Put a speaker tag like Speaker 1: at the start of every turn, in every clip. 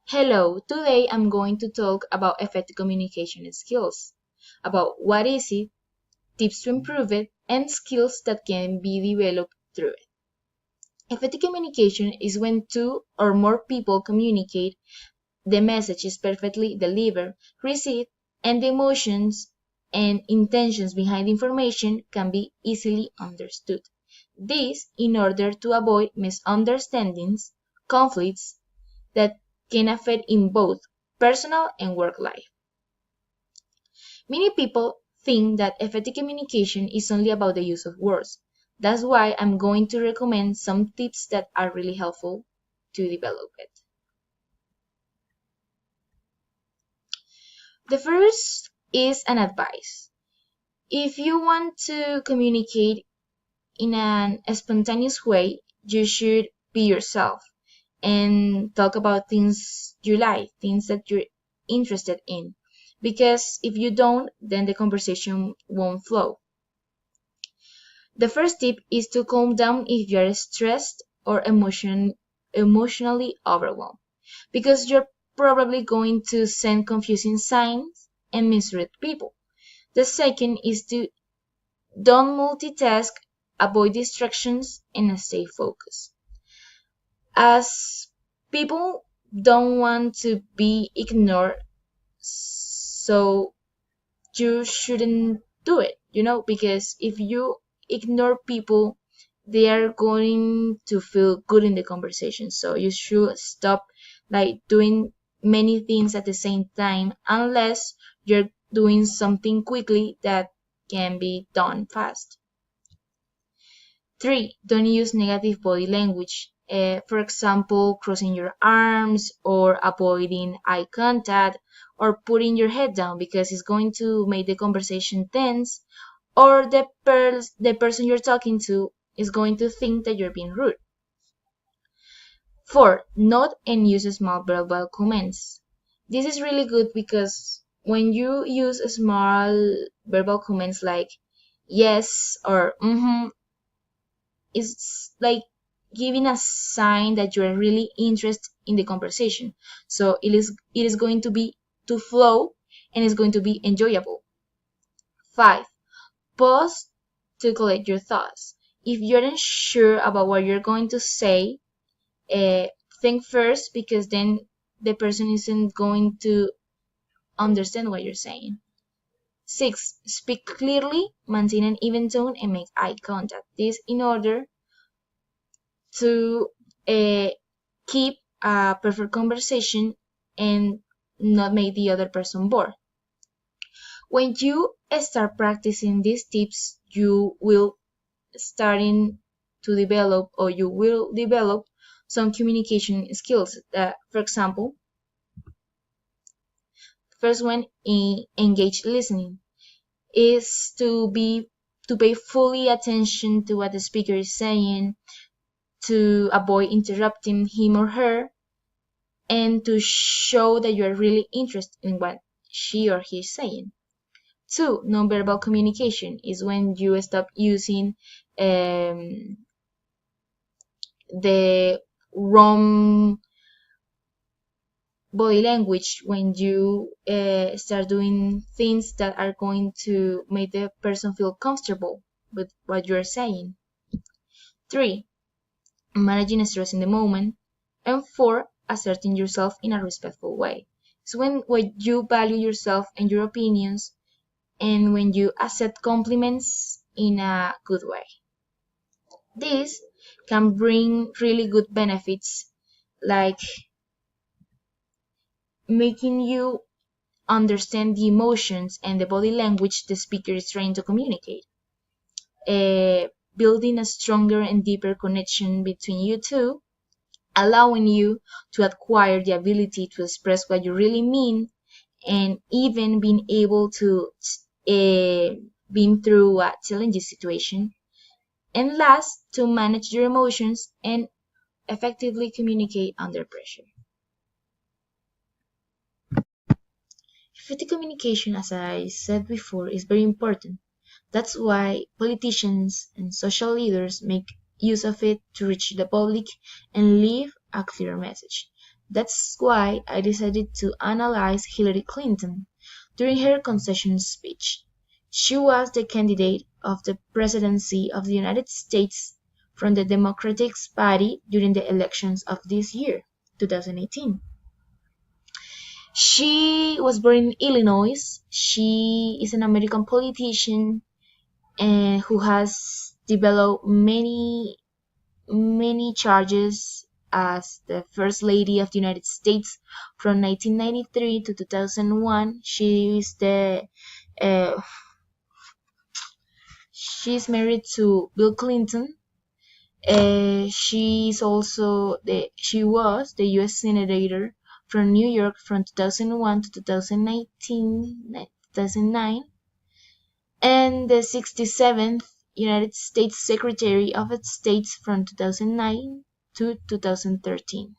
Speaker 1: Hello, today I'm going to talk about effective communication skills, about what is it, tips to improve it, and skills that can be developed through it. Effective communication is when two or more people communicate, the message is perfectly delivered, received, and the emotions and intentions behind the information can be easily understood. This in order to avoid misunderstandings, conflicts, that can affect in both personal and work life. Many people think that effective communication is only about the use of words. That's why I'm going to recommend some tips that are really helpful to develop it. The first is an advice. If you want to communicate in an spontaneous way, you should be yourself and talk about things you like, things that you're interested in. Because if you don't, then the conversation won't flow. The first tip is to calm down if you're stressed or emotionally overwhelmed, because you're probably going to send confusing signs and misread people. The second is to don't multitask, avoid distractions, and stay focused. As people don't want to be ignored, so you shouldn't do it, because if you ignore people, they are going to feel good in the conversation. So you should stop like doing many things at the same time unless you're doing something quickly that can be done fast. 3. Don't use negative body language. For example, crossing your arms or avoiding eye contact or putting your head down because it's going to make the conversation tense, or the person you're talking to is going to think that you're being rude. 4. Note and use small verbal comments. This is really good because when you use small verbal comments like yes or mm-hmm, it's like giving a sign that you're really interested in the conversation. So it is going to be to flow and it's going to be enjoyable. 5. Pause to collect your thoughts. If you're unsure about what you're going to say, uh, think first because then the person isn't going to understand what you're saying. 6. Speak clearly, maintain an even tone, and make eye contact. This in order to keep a perfect conversation and not make the other person bored. When you start practicing these tips, you will starting to develop or you will develop some communication skills. For example, first one, engage listening is to pay fully attention to what the speaker is saying, to avoid interrupting him or her, and to show that you're really interested in what she or he is saying. 2. Nonverbal communication is when you stop using the wrong body language when you start doing things that are going to make the person feel comfortable with what you're saying. 3. Managing stress in the moment. And 4. Asserting yourself in a respectful way. So when you value yourself and your opinions and when you accept compliments in a good way. This can bring really good benefits like making you understand the emotions and the body language the speaker is trying to communicate, building a stronger and deeper connection between you two, allowing you to acquire the ability to express what you really mean, and even being able to been through a challenging situation. And last, to manage your emotions and effectively communicate under pressure. Effective communication, as I said before, is very important. That's why politicians and social leaders make use of it to reach the public and leave a clear message. That's why I decided to analyze Hillary Clinton. During her concession speech, she was the candidate of the presidency of the United States from the Democratic Party during the elections of this year, 2018. She was born in Illinois. She is an American politician and who has developed many charges as the First Lady of the United States from 1993 to 2001. Uh, she's married to Bill Clinton. She was the U.S. Senator from New York from 2001 to 2009, and the 67th United States Secretary of State from 2009 to 2013,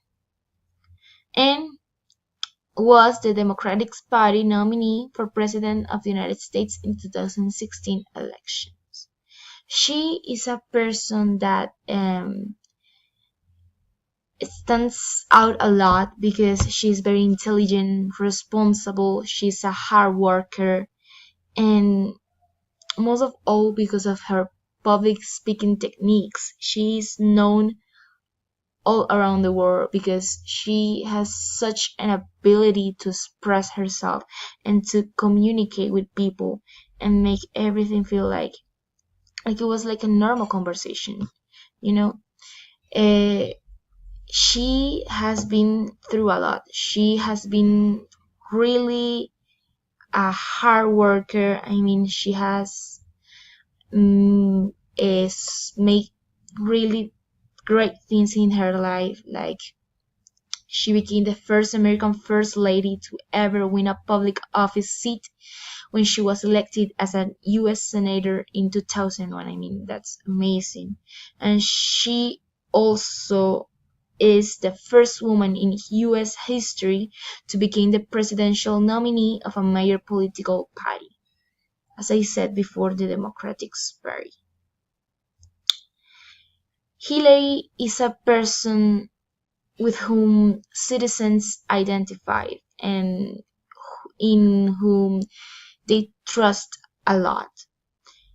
Speaker 1: and was the Democratic Party nominee for President of the United States in 2016 elections. She is a person that stands out a lot because she's very intelligent, responsible, she's a hard worker, and most of all because of her public speaking techniques. She's known all around the world because she has such an ability to express herself and to communicate with people and make everything feel like it was like a normal conversation, you know. Uh, she has been through a lot. She has been really a hard worker. I mean, she has made really great things in her life. Like, she became the first American First Lady to ever win a public office seat when she was elected as a U.S. Senator in 2001. I mean, that's amazing. And she also is the first woman in U.S. history to become the presidential nominee of a major political party. As I said before, the Democratic Party. Hillary is a person with whom citizens identify and in whom they trust a lot.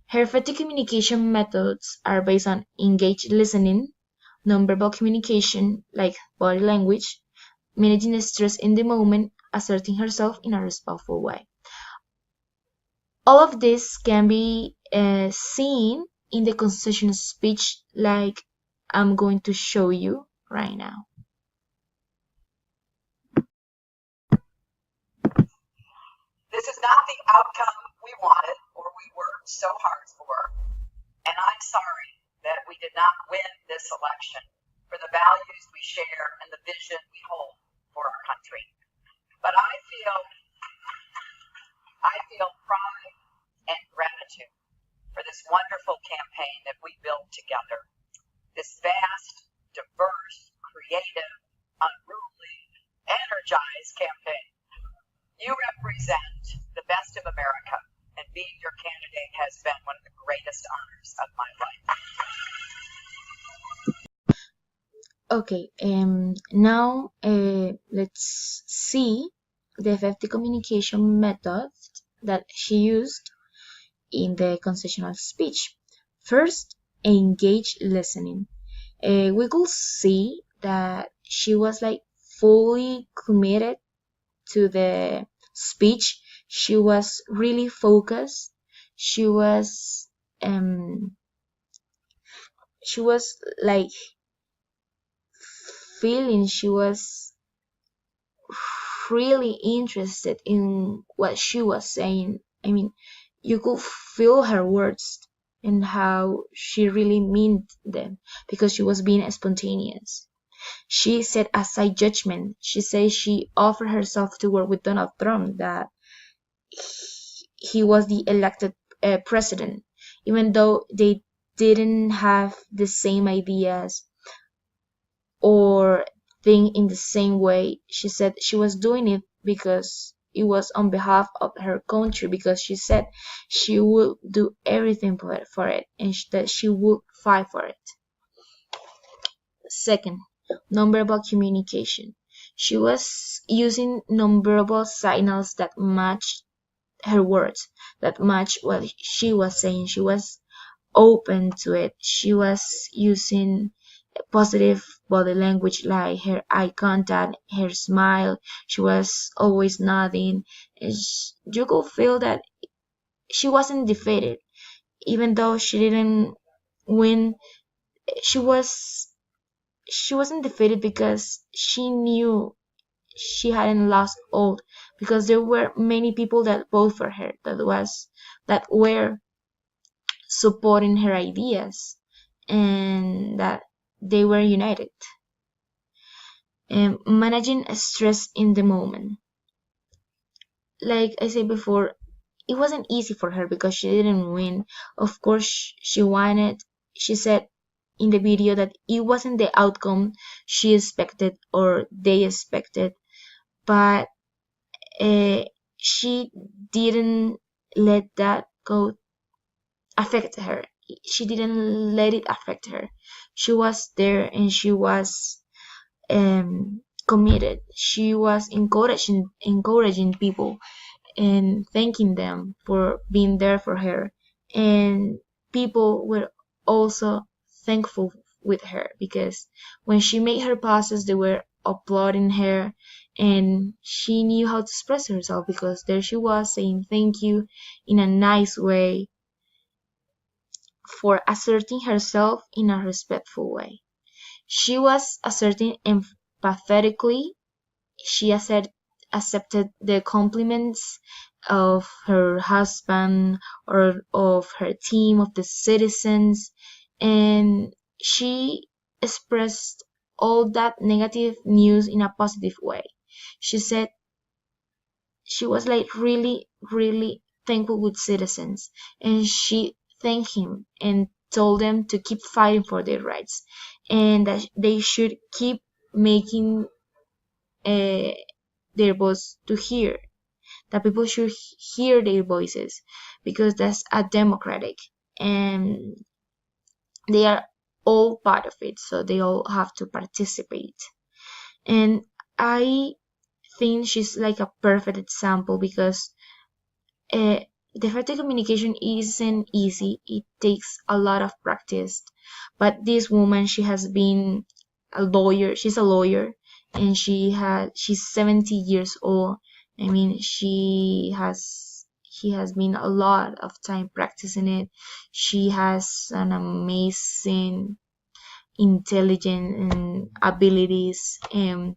Speaker 1: Her effective communication methods are based on engaged listening, nonverbal communication like body language, managing stress in the moment, asserting herself in a respectful way. All of this can be seen in the concession speech like I'm going to show you right now.
Speaker 2: This is not the outcome we wanted or we worked so hard for, and I'm sorry that we did not win this election for the values we share and the vision we hold for our country. But I feel pride and gratitude for this wonderful campaign that we built together. This vast, diverse, creative, unruly, energized campaign. You represent the best of America, and being your candidate has been one of the greatest honors of my life.
Speaker 1: Okay, now let's see the effective communication method that she used in the concessional speech. First, engage listening. We could see that she was like fully committed to the speech. She was really focused. She was like feeling, she was really interested in what she was saying. I mean, you could feel her words and how she really meant them because she was being spontaneous. She said a side judgment. She said she offered herself to work with Donald Trump, that he was the elected president, even though they didn't have the same ideas or think in the same way. She said she was doing it because it was on behalf of her country, because she said she would do everything for it and that she would fight for it. Second, nonverbal communication. She was using nonverbal signals that matched her words, that matched what she was saying. She was open to it. She was using positive body language like her eye contact, her smile. She was always nodding. And you could feel that she wasn't defeated, even though she didn't win. She was she wasn't defeated because she knew she hadn't lost all, because there were many people that voted for her, that were supporting her ideas, and that they were united. And managing stress in the moment, like I said before, it wasn't easy for her because she didn't win. Of course, she wanted. She said in the video that it wasn't the outcome she expected or they expected, but uh, she didn't let that go affect her. She didn't let it affect her. She was there and she was committed. She was encouraging people and thanking them for being there for her. And people were also thankful with her because when she made her passes, they were applauding her, and she knew how to express herself because there she was saying thank you in a nice way for asserting herself in a respectful way. She was asserting empathetically. She accepted the compliments of her husband or of her team, of the citizens, and she expressed all that negative news in a positive way. She said she was like really, really thankful with citizens, and she thanked him and told them to keep fighting for their rights and that they should keep making uh, their voice to hear, that people should hear their voices because that's a democratic, and they are all part of it, so they all have to participate. And I think she's like a perfect example because uh, the effective communication isn't easy. It takes a lot of practice. But this woman, she has been a lawyer. She's a lawyer, and she's 70 years old. I mean, she has been a lot of time practicing it. She has an amazing intelligence and abilities, and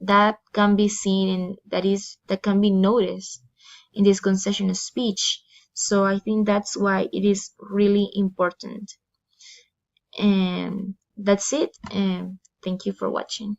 Speaker 1: that can be seen and that can be noticed in this concession speech. So I think that's why it is really important. And that's it. And thank you for watching.